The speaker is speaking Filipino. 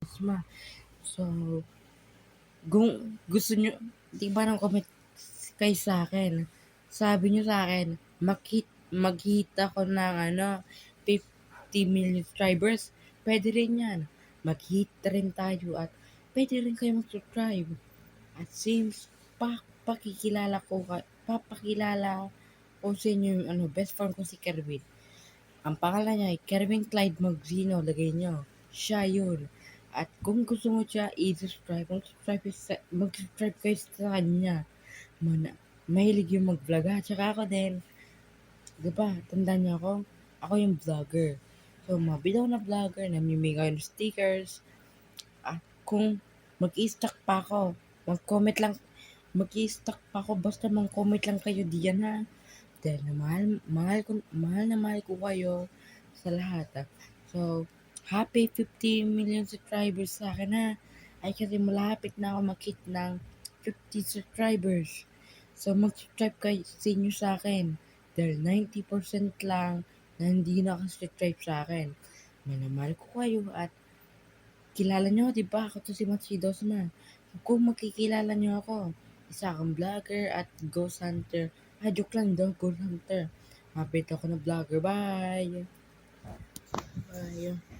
Ma. So, kung gusto nyo, di ba nang comment kayo sa akin? Sabi nyo sa akin, mag-hit ako ng 50 million subscribers. Pwede rin yan. Mag-hit rin tayo at pwede rin kayo mag-subscribe. At since papakilala ko sa inyo yung best friend ko si Kerwin. Ang pangalan niya ay Kerwin Clyde Magsino, lagay niyo. Siya yun. At kung gusto mo siya, i-subscribe. Mag-subscribe kayo sa kanya. Mahilig yung mag-vlog ha. Tsaka ako din. Diba, tandaan niyo ako? Ako yung vlogger. So, mabidaw na vlogger, namimigay ng stickers. At kung mag-i-stack pa ako, mag-comment lang, mag-i-stack pa ako, basta mag-comment lang kayo diyan ha. Dahil na mahal ko kayo sa lahat. So, happy 50 million subscribers sa akin ha. Ay kasi malapit na ako mag-hit ng 50 subscribers. So, mag-subscribe kayo sa inyo sa akin. Dahil 90% lang na hindi nakasubscribe sa akin. Manamahal ko kayo at kilala nyo, di ba? Ako to si Matsidos na. Kung makikilala nyo ako, isa akong vlogger at ghost hunter. Joke lang daw, ghost hunter. Mapit ako na vlogger. Bye! Bye!